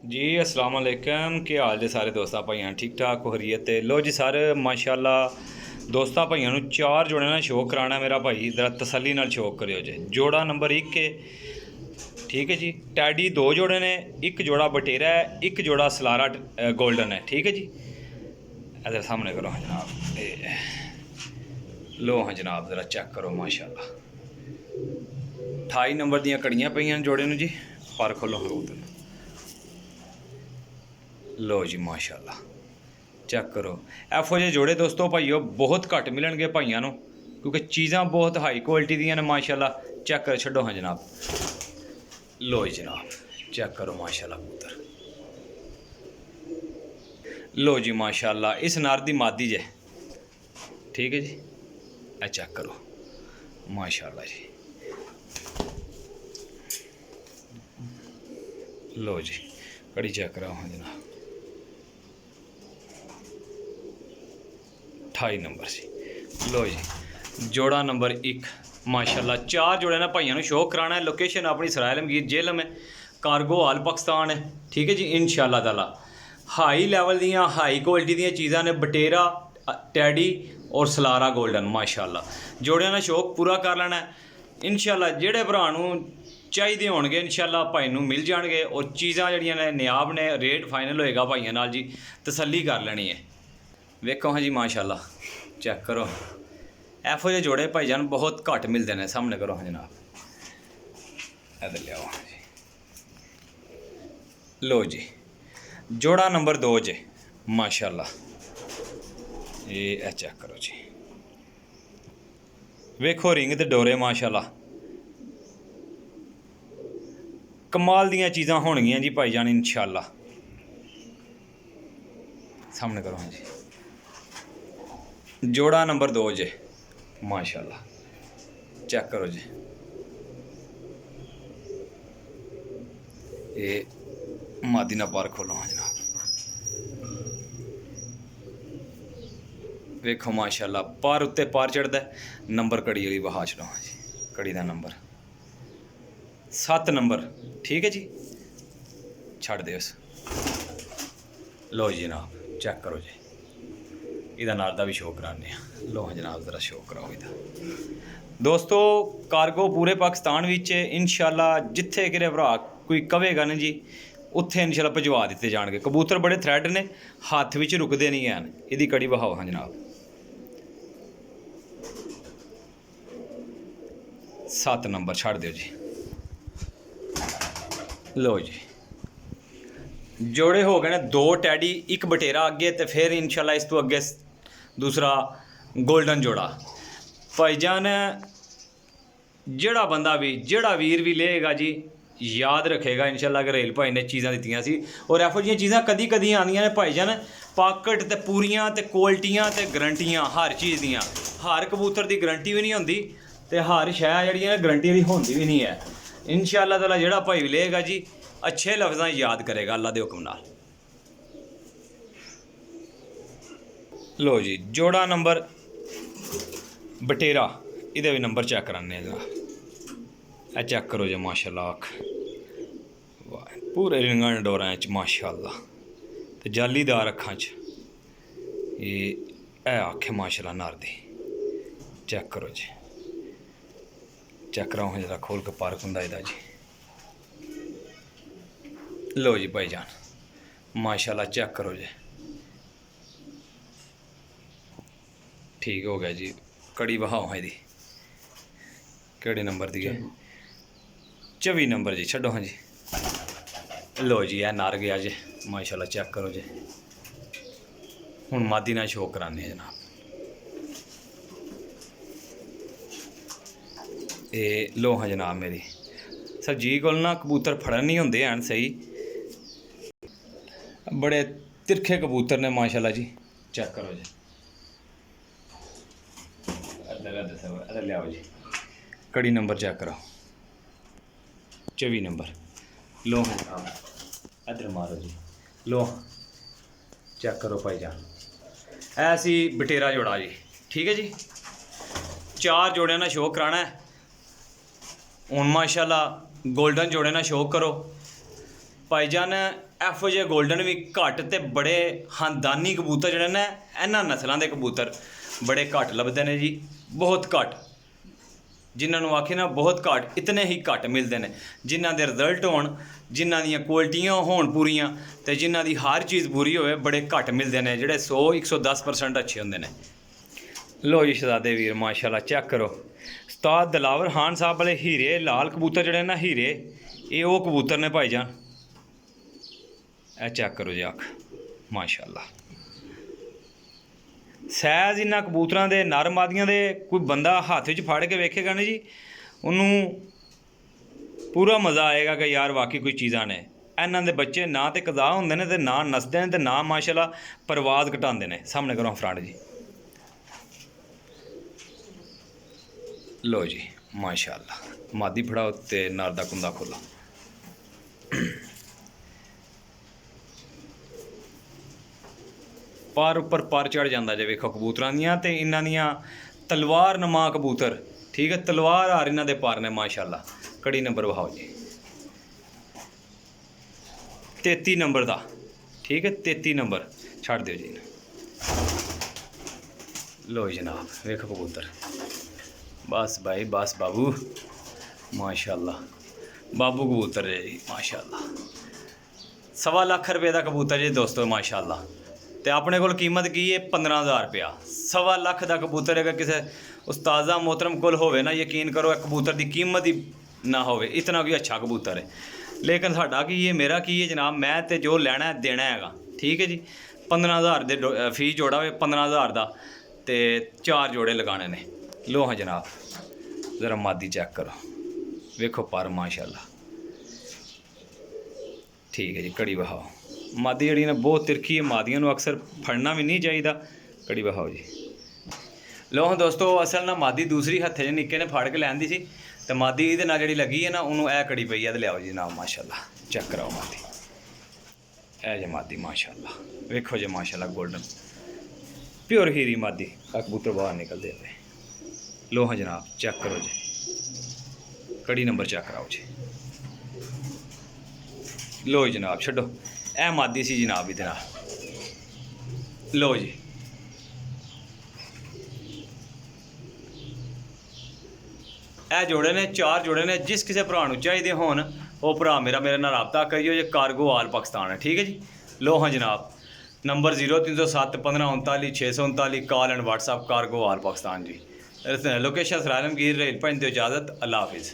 जी अस्सलाम वालेकुम। ਕੀ ਹਾਲ ਜੇ ਸਾਰੇ ਦੋਸਤਾਂ ਭਾਈਆਂ ਠੀਕ ਠਾਕ ਖੁਰੀਅਤ ਤੇ ਲੋ ਜੀ ਸਾਰੇ ਮਾਸ਼ਾਅੱਲਾ ਦੋਸਤਾਂ ਭਾਈਆਂ ਨੂੰ ਚਾਰ ਜੋੜਿਆਂ ਨਾਲ ਸ਼ੌਕ ਕਰਾਣਾ ਮੇਰਾ ਭਾਈ ਜ਼ਰਾ ਤਸੱਲੀ ਨਾਲ ਸ਼ੌਕ ਕਰਿਓ ਜੇ। ਜੋੜਾ ਨੰਬਰ 1 ਹੈ ठीक है जी। टैडी दो जोड़े ने, एक जोड़ा बटेरा है, एक जोड़ा सलारा गोल्डन है। ठीक है जी, इधर सामने करो हाँ जनाब, लो हाँ जनाब ज़रा चेक करो माशाल्लाह 28 नंबर दियाँ कड़ियाँ पईयां जोड़े नूं जी। पर खोलो हाँ लो जी माशाल्लाह चेक करो। एफो जे जोड़े दोस्तों भाईओ बहुत घट मिलणगे भाइयों नूं क्योंकि चीज़ां बहुत हाई क्वालिटी दियां ने माशाल्लाह। चेक कर छड्डो हाँ जनाब, लो जी जनाब चेक करो माशाल्लाह कबूतर। लो जी माशाल्लाह इस नर दी मादी जे। ठीक है जी, ए चेक करो माशाल्लाह जी। लो जी कड़ी चेक कराओ हाँ जनाब 28 नंबर सी। लो जी जोड़ा नंबर 1 माशाल्लाह चार जोड़े ना भाइयों ने शौक कराना है। लोकेशन अपनी सराय आलमगीर जेलम है, कार्गो हाल पाकिस्तान है। ठीक है जी, इंशाअल्लाह ताला हाई लैवल दियाँ हाई क्वालिटी दियाँ चीज़ां ने। बटेरा टैडी और सलारा गोल्डन माशाल्लाह जोड़ियां ने शौक पूरा कर लेना है इंशाअल्लाह। जेड़े भरा नूं चाहिए होणगे इंशाअल्लाह भाई नूं मिल जाणगे और चीज़ां जड़ियां ने नियाब ने। रेट फाइनल होएगा भाइयों नाल जी, तसल्ली कर लेनी है। वेखो हाँ जी माशाल्लाह चेक करो। एफो जे जोड़े भाईजान बहुत घट मिलते हैं। सामने करो हाँ जनाब, इधर लियाओ हाँ जी। लो जी जोड़ा नंबर 2 जे माशाल्लाह, ये चेक करो जी। वेखो रिंग ते डोरे माशाल्लाह कमाल दियाँ चीज़ां होणगियां जी भाईजान इंशाअल्लाह। सामने करो हाँ जी। जोड़ा नंबर 2 जे माशाल्लाह चेक करो जी। ये मादीना पार खोलो हाँ जनाब, वेखो माशाल्लाह पार उत्ते पार चढ़दा है। नंबर कड़ी वाली बहा चढ़ो हाँ जी। कड़ी का नंबर 7 नंबर। ठीक है जी, छड़ दे उस। लो जी जनाब चेक करो जी, इहदा नार दा भी शो कराने। लो हाँ जनाब ज़रा शो कराओ इहदा। दोस्तों कार्गो पूरे पाकिस्तान विच इंशाअल्लाह जिथे किरे भरा कोई कवेगा ना जी उत्थे इंशाअल्लाह भिजवा दिते जाणगे। कबूतर बड़े थ्रैड ने, हत्थ विच रुकदे नहीं हैं। इहदी कड़ी बहाओ हाँ जनाब 7 नंबर छड़ दिओ जी। लो जी जोड़े हो गए ने 2 टैडी, एक बटेरा अगे तो फिर इंशाल्लाह इस तो अगे दूसरा गोल्डन जोड़ा। भाईजान जेड़ा बंदा भी जेड़ा वीर भी लेगा जी याद रखेगा इंशाल्लाह घरेल भाई ने चीज़ां दित्तियां सी। और एफो जिहियां चीज़ां कदी कदी आंदियां ने भाईजान पाकट ते पूरियां ते क्वालिटियां ते गरंटियां हर चीज़ दियां। हर कबूतर की गरंटी भी नहीं होंदी ते हर शै जिहड़ियां गरंटी दी होंदी भी नहीं है। इंशाअल्लाह ताला जेड़ा भाई लेगा जी अच्छे लफ्ज़ां याद करेगा अल्लाह दे हुक्म नाल। लो जी जोड़ा नंबर बटेरा, इहदे भी नंबर चेक कराने जरा। ए चेक करो जी माशाल्लाह वाह पूरे रिंगां डोरां च माशाल्लाह ते जालीदार अक्खां च। ये अख है माशाल्लाह नार दी। चेक करो जी, चेक कराओ जरा खोल के पार्क हुंदा इहदा जी। लो जी भाईजान माशाल्लाह चेक करो जी, ठीक हो गया जी। कड़ी बहाओ हाँ जी, केड़े नंबर दी है? 24 नंबर जी, छड्डो हाँ जी। लो जी यह नार गया जी माशाल्लाह चेक करो जी। हुण मादी ना शो कराने जनाब। ये लो हाँ जनाब मेरी सर जी कोल ना कबूतर फड़न नहीं होंदे हैं सही, बड़े तिरखे कबूतर ने माशाल्लाह जी। चेक करो जी, अदर लियाओ जी। कड़ी नंबर चेक करो 24 नंबर। लो हाँ जनाब इधर मारो जी। लो चेक करो भाईजान ऐसी बटेरा जोड़ा जी। ठीक है जी, 4 जोड़े ना शो कराना है। हुण माशाल्लाह गोल्डन जोड़े ना शो करो ਭਾਈਜਾਨ ਇਹੋ ਜਿਹੇ ਗੋਲਡਨ ਵੀ ਘੱਟ ਤੇ ਬੜੇ ਖਾਨਦਾਨੀ ਕਬੂਤਰ ਜਿਹੜੇ ਨੇ ਇਹਨਾਂ ਨਸਲਾਂ ਦੇ ਕਬੂਤਰ ਬੜੇ ਘੱਟ ਲੱਭਦੇ ਨੇ ਜੀ, ਬਹੁਤ ਘੱਟ। ਜਿਨ੍ਹਾਂ ਨੂੰ ਆਖੇ ਨਾ ਬਹੁਤ ਘੱਟ, ਇਤਨੇ ਹੀ ਘੱਟ ਮਿਲਦੇ ਨੇ ਜਿਨ੍ਹਾਂ ਦੇ ਰਿਜ਼ਲਟ ਹੋਣ, ਜਿਨ੍ਹਾਂ ਦੀਆਂ ਕੁਆਲਿਟੀਆਂ ਹੋਣ ਪੂਰੀਆਂ ਤੇ ਜਿਨ੍ਹਾਂ ਦੀ ਹਰ ਚੀਜ਼ ਪੂਰੀ ਹੋਵੇ, ਬੜੇ ਘੱਟ ਮਿਲਦੇ ਨੇ ਜਿਹੜੇ 100-110% ਅੱਛੇ ਹੁੰਦੇ ਨੇ। ਲੋ ਜੀ ਸ਼ਹਜ਼ਾਦੇ ਵੀਰ ਮਾਸ਼ਾਅੱਲਾ ਚੈੱਕ ਕਰੋ। ਉਸਤਾਦ ਦਿਲਾਵਰ ਖਾਨ ਸਾਹਿਬ ਵਾਲੇ ਹੀਰੇ ਲਾਲ ਕਬੂਤਰ ਜਿਹੜੇ ਨਾ ਹੀਰੇ, ਇਹ ਉਹ ਕਬੂਤਰ ਨੇ ਭਾਈਜਾਨ। ਇਹ ਚੈੱਕ ਕਰੋ ਜੀ ਅੱਖ ਮਾਸ਼ਾਅੱਲਾ। ਸਾਈਜ਼ ਇਹਨਾਂ ਕਬੂਤਰਾਂ ਦੇ ਨਰ ਮਾਦੀਆਂ ਦੇ ਕੋਈ ਬੰਦਾ ਹੱਥ ਵਿੱਚ ਫੜ ਕੇ ਵੇਖੇਗਾ ਨਾ ਜੀ, ਉਹਨੂੰ ਪੂਰਾ ਮਜ਼ਾ ਆਏਗਾ ਕਿ ਯਾਰ ਵਾਕਈ ਕੋਈ ਚੀਜ਼ਾਂ ਨੇ। ਇਹਨਾਂ ਦੇ ਬੱਚੇ ਨਾ ਤੇ ਕਜ਼ਾ ਹੁੰਦੇ ਨੇ ਤੇ ਨਾ ਨਸਦੇ ਨੇ ਤੇ ਨਾ ਮਾਸ਼ਾਅੱਲਾ ਪਰਵਾਜ਼ ਘਟਾਉਂਦੇ ਨੇ। ਸਾਹਮਣੇ ਕਰੋ ਫਰੰਟ ਜੀ। ਲੋ ਜੀ ਮਾਸ਼ਾਅੱਲਾ ਮਾਦੀ ਫੜਾਓ ਤੇ ਨਰ ਦਾ ਕੁੰਦਾ ਖੋਲੋ। ਪਰ ਉੱਪਰ ਪਰ ਚੜ ਜਾਂਦਾ ਜੇ ਵੇਖੋ ਕਬੂਤਰਾਂ ਦੀਆਂ, ਤੇ ਇਹਨਾਂ ਦੀਆਂ ਤਲਵਾਰ ਨਮਾ ਕਬੂਤਰ, ਠੀਕ ਹੈ, ਤਲਵਾਰ ਹਾਰ ਇਹਨਾਂ ਦੇ ਪਰ ਨੇ ਮਾਸ਼ਾਅੱਲਾ। ਕੜੀ ਨੰਬਰ ਵਿਖਾਓ ਜੀ 33 ਨੰਬਰ ਦਾ, ਠੀਕ ਹੈ 33 ਨੰਬਰ ਛੱਡ ਦਿਓ ਜੀ। ਲੋ ਜਨਾਬ ਵੇਖੋ ਕਬੂਤਰ, ਬਸ ਭਾਈ ਬਸ ਬਾਬੂ ਮਾਸ਼ਾਅੱਲਾ, ਬਾਬੂ ਕਬੂਤਰ ਹੈ ਜੀ ਮਾਸ਼ਾਅੱਲਾ। 1.25 ਲੱਖ ਰੁਪਏ ਦਾ ਕਬੂਤਰ ਜੀ ਦੋਸਤੋ ਮਾਸ਼ਾਅੱਲਾ। ਤੇ ਆਪਣੇ ਕੋਲ ਕੀਮਤ ਕੀ ਹੈ 15,000 ਰੁਪਇਆ। 1.25 ਲੱਖ ਦਾ ਕਬੂਤਰ ਅਗਰ ਕਿਸੇ ਉਸਤਾਜ਼ਾ मोहतरम ਕੋਲ ਹੋਵੇ ਨਾ, ਯਕੀਨ ਕਰੋ ਇੱਕ ਕਬੂਤਰ ਦੀ ਕੀਮਤ ਹੀ ਨਾ ਹੋਵੇ, ਇਤਨਾ ਕੋਈ ਅੱਛਾ ਕਬੂਤਰ ਹੈ। ਲੇਕਿਨ ਸਾਡਾ ਕੀ ਹੈ, ਮੇਰਾ ਕੀ ਹੈ ਜਨਾਬ, ਮੈਂ ਤੇ ਜੋ ਲੈਣਾ ਦੇਣਾ ਹੈਗਾ, ਠੀਕ ਹੈ ਜੀ। 15,000 ਦੇ ਫੀਸ ਜੋੜਾ ਹੋਵੇ 15,000 ਦਾ, ਤੇ 4 ਜੋੜੇ ਲਗਾਣੇ ਨੇ। ਲੋ ਹਾਂ ਜਨਾਬ ਜ਼ਰਾ ਮਾਦੀ ਚੈੱਕ ਕਰੋ, ਵੇਖੋ ਪਰ ਮਾਸ਼ਾਅੱਲਾ, ਠੀਕ ਹੈ ਜੀ। ਕੜੀ ਵਹਾਓ, ਮਾਦੀ ਜਿਹੜੀ ਨਾ ਬਹੁਤ ਤਿਰਖੀ ਹੈ, ਮਾਦੀਆਂ ਨੂੰ ਅਕਸਰ ਫੜਨਾ ਵੀ ਨਹੀਂ ਚਾਹੀਦਾ। ਕੜੀ ਵਹਾਓ ਜੀ। ਲੋ ਹਾਂ ਦੋਸਤੋ, ਅਸਲ ਨਾ ਮਾਦੀ ਦੂਸਰੀ ਹੱਥੇ 'ਚ ਨਿੱਕੇ ਨੇ ਫੜ ਕੇ ਲੈਂਦੀ ਸੀ, ਤੇ ਮਾਦੀ ਇਹਦੇ ਨਾਲ ਜਿਹੜੀ ਲੱਗੀ ਹੈ ਨਾ, ਉਹਨੂੰ ਇਹ ਕੜੀ ਪਈ ਹੈ। ਤੇ ਲਿਆਓ ਜੀ ਜਨਾਬ ਮਾਸ਼ਾਅੱਲਾ ਚੈੱਕ ਕਰਾਓ ਮਾਦੀ, ਇਹ ਜੇ ਮਾਦੀ ਮਾਸ਼ਾਅੱਲਾ ਵੇਖੋ ਜੀ ਮਾਸ਼ਾਅੱਲਾ ਗੋਲਡਨ ਪਿਓਰ ਹੀਰੀ ਮਾਦੀ। ਆ ਕਬੂਤਰ ਬਾਹਰ ਨਿਕਲਦੇ ਪਏ। ਲੋ ਹਾਂ ਜਨਾਬ ਚੈੱਕ ਕਰੋ ਜੀ, ਕੜੀ ਨੰਬਰ ਚੈੱਕ ਕਰਾਓ ਜੀ। ਲੋ ਜਨਾਬ ਛੱਡੋ, ਇਹ ਮਾਦੀ ਸੀ ਜਨਾਬ ਇਹਦੇ ਨਾਲ। ਲੋ ਜੀ ਇਹ ਜੋੜੇ ਨੇ, 4 ਜੋੜੇ ਨੇ। ਜਿਸ ਕਿਸੇ ਭਰਾ ਨੂੰ ਚਾਹੀਦੇ ਹੋਣ ਉਹ ਭਰਾ ਮੇਰੇ ਨਾਲ ਰਾਬਤਾ ਕਰਿਓ ਜੇ। ਕਾਰਗੋ ਆਲ ਪਾਕਿਸਤਾਨ ਹੈ, ਠੀਕ ਹੈ ਜੀ। ਲੋ ਹਾਂ ਜਨਾਬ number 0307 1539 639, call and WhatsApp cargo all Pakistan ਜੀ। ਲੋकेशन सराय आलमगीर रेल पंच। इजाज़त, अल्लाह हाफिज़।